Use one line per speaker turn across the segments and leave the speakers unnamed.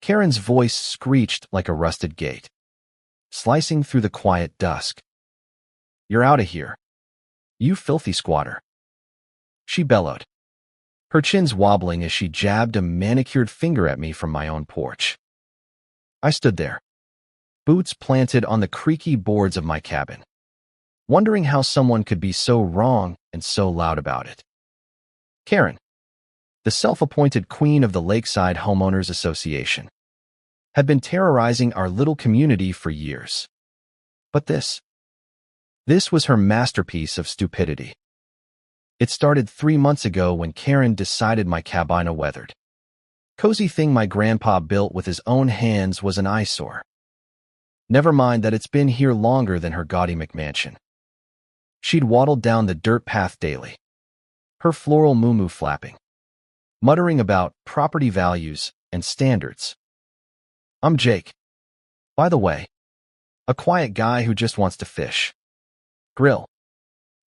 Karen's voice screeched like a rusted gate, slicing through the quiet dusk. "You're out of here, you filthy squatter," she bellowed, her chins wobbling as she jabbed a manicured finger at me from my own porch. I stood there, boots planted on the creaky boards of my cabin, wondering how someone could be so wrong and so loud about it. Karen, the self-appointed queen of the Lakeside Homeowners Association, had been terrorizing our little community for years. But this was her masterpiece of stupidity. It started 3 months ago when Karen decided my cabina weathered. Cozy thing my grandpa built with his own hands was an eyesore. Never mind that it's been here longer than her gaudy McMansion. She'd waddled down the dirt path daily, her floral moo-moo flapping, muttering about property values and standards. I'm Jake, by the way, a quiet guy who just wants to fish, grill,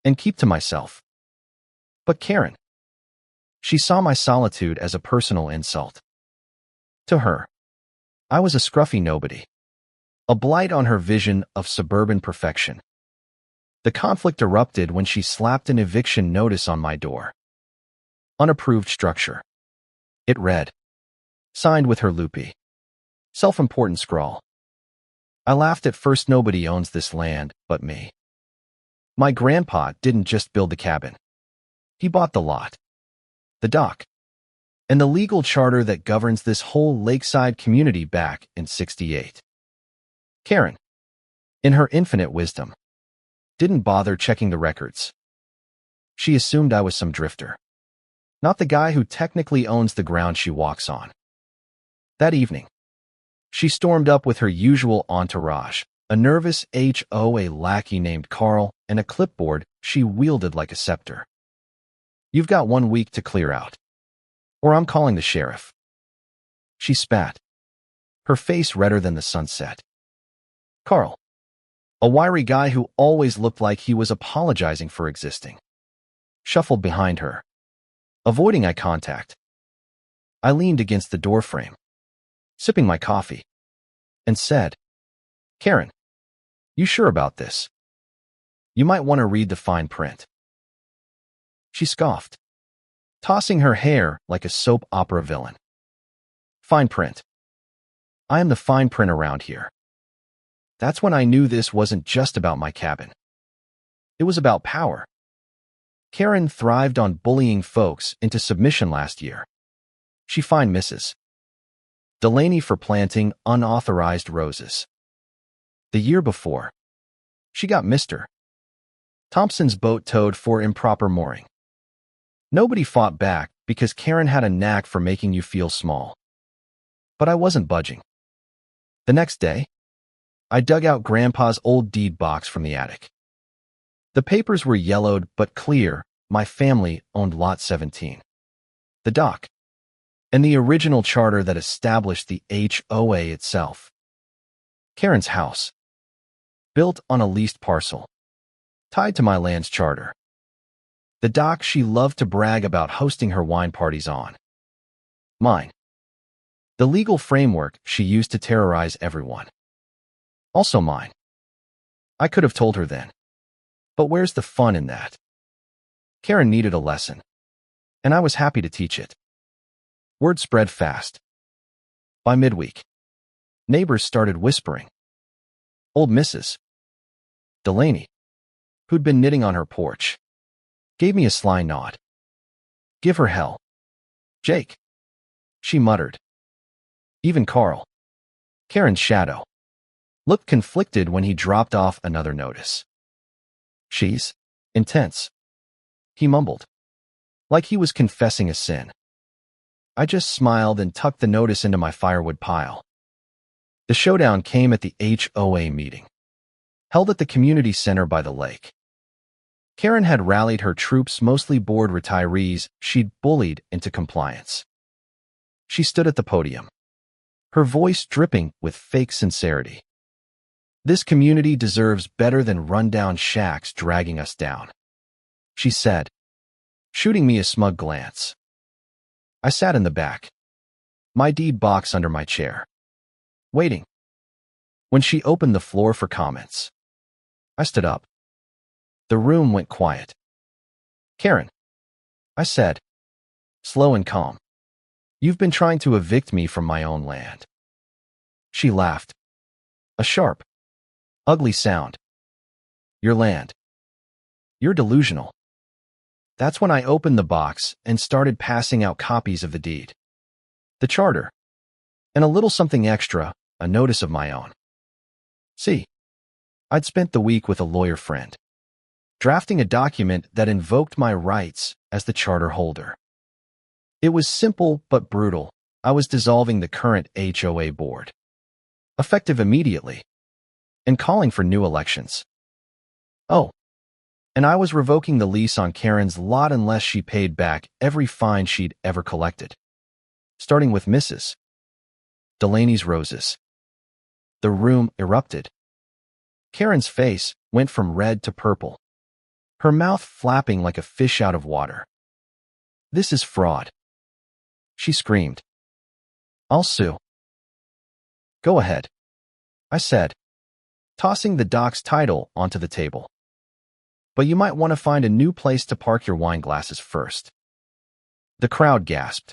and keep to myself. But Karen, she saw my solitude as a personal insult. To her, I was a scruffy nobody, a blight on her vision of suburban perfection. The conflict erupted when she slapped an eviction notice on my door. Unapproved structure. It read, signed with her loopy, self-important scrawl. I laughed at first. Nobody owns this land but me. My grandpa didn't just build the cabin. He bought the lot, the dock, and the legal charter that governs this whole lakeside community back in '68. Karen, in her infinite wisdom, didn't bother checking the records. She assumed I was some drifter, not the guy who technically owns the ground she walks on. That evening, she stormed up with her usual entourage, a nervous HOA lackey named Carl, and a clipboard she wielded like a scepter. "You've got 1 week to clear out, or I'm calling the sheriff." She spat, her face redder than the sunset. Carl, a wiry guy who always looked like he was apologizing for existing, shuffled behind her, avoiding eye contact. I leaned against the doorframe, sipping my coffee, and said, "Karen, you sure about this? You might want to read the fine print." She scoffed, tossing her hair like a soap opera villain. "Fine print? I am the fine print around here." That's when I knew this wasn't just about my cabin. It was about power. Karen thrived on bullying folks into submission last year. She fined Mrs. Delaney for planting unauthorized roses. The year before, she got Mr. Thompson's boat towed for improper mooring. Nobody fought back because Karen had a knack for making you feel small. But I wasn't budging. The next day, I dug out Grandpa's old deed box from the attic. The papers were yellowed but clear. My family owned Lot 17, the dock, and the original charter that established the HOA itself. Karen's house, built on a leased parcel, tied to my land's charter. The dock she loved to brag about hosting her wine parties on. Mine. The legal framework she used to terrorize everyone. Also mine. I could have told her then. But where's the fun in that? Karen needed a lesson, and I was happy to teach it. Word spread fast. By midweek, neighbors started whispering. Old Mrs. Delaney, who'd been knitting on her porch, gave me a sly nod. "Give her hell, Jake," she muttered. Even Carl, Karen's shadow, looked conflicted when he dropped off another notice. "She's intense," he mumbled, like he was confessing a sin. I just smiled and tucked the notice into my firewood pile. The showdown came at the HOA meeting, held at the community center by the lake. Karen had rallied her troops, mostly bored retirees she'd bullied into compliance. She stood at the podium, her voice dripping with fake sincerity. "This community deserves better than rundown shacks dragging us down," she said, shooting me a smug glance. I sat in the back, my deed box under my chair, waiting. When she opened the floor for comments, I stood up. The room went quiet. Karen, I said, slow and calm. You've been trying to evict me from my own land. She laughed. A sharp, ugly sound. Your land. You're delusional. That's when I opened the box and started passing out copies of the deed, the charter, and a little something extra, a notice of my own. See, I'd spent the week with a lawyer friend, drafting a document that invoked my rights as the charter holder. It was simple but brutal. I was dissolving the current HOA board, effective immediately, and calling for new elections. Oh, and I was revoking the lease on Karen's lot unless she paid back every fine she'd ever collected, starting with Mrs. Delaney's roses. The room erupted. Karen's face went from red to purple, her mouth flapping like a fish out of water. This is fraud, she screamed. I'll sue. Go ahead, I said, tossing the doc's title onto the table. But you might want to find a new place to park your wine glasses first. The crowd gasped.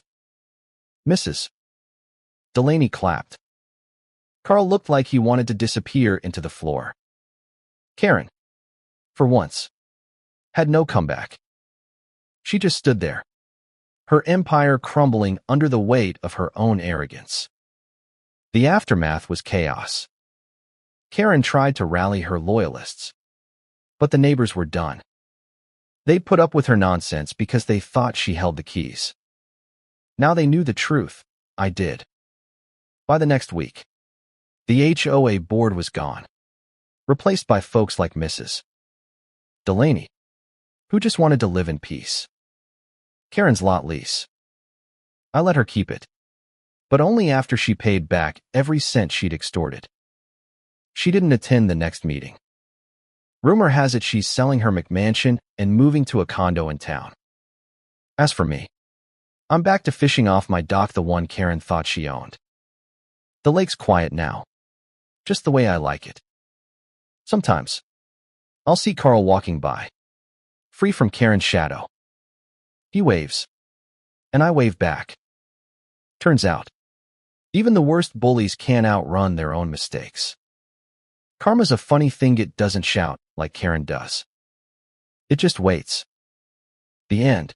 Mrs. Delaney clapped. Carl looked like he wanted to disappear into the floor. Karen, for once, had no comeback. She just stood there, her empire crumbling under the weight of her own arrogance. The aftermath was chaos. Karen tried to rally her loyalists, but the neighbors were done. They'd put up with her nonsense because they thought she held the keys. Now they knew the truth. I did. By the next week, the HOA board was gone, replaced by folks like Mrs. Delaney, who just wanted to live in peace. Karen's lot lease. I let her keep it, but only after she paid back every cent she'd extorted. She didn't attend the next meeting. Rumor has it she's selling her McMansion and moving to a condo in town. As for me, I'm back to fishing off my dock, the one Karen thought she owned. The lake's quiet now, just the way I like it. Sometimes, I'll see Carl walking by, free from Karen's shadow. He waves, and I wave back. Turns out, even the worst bullies can't outrun their own mistakes. Karma's a funny thing. It doesn't shout like Karen does. It just waits. The end.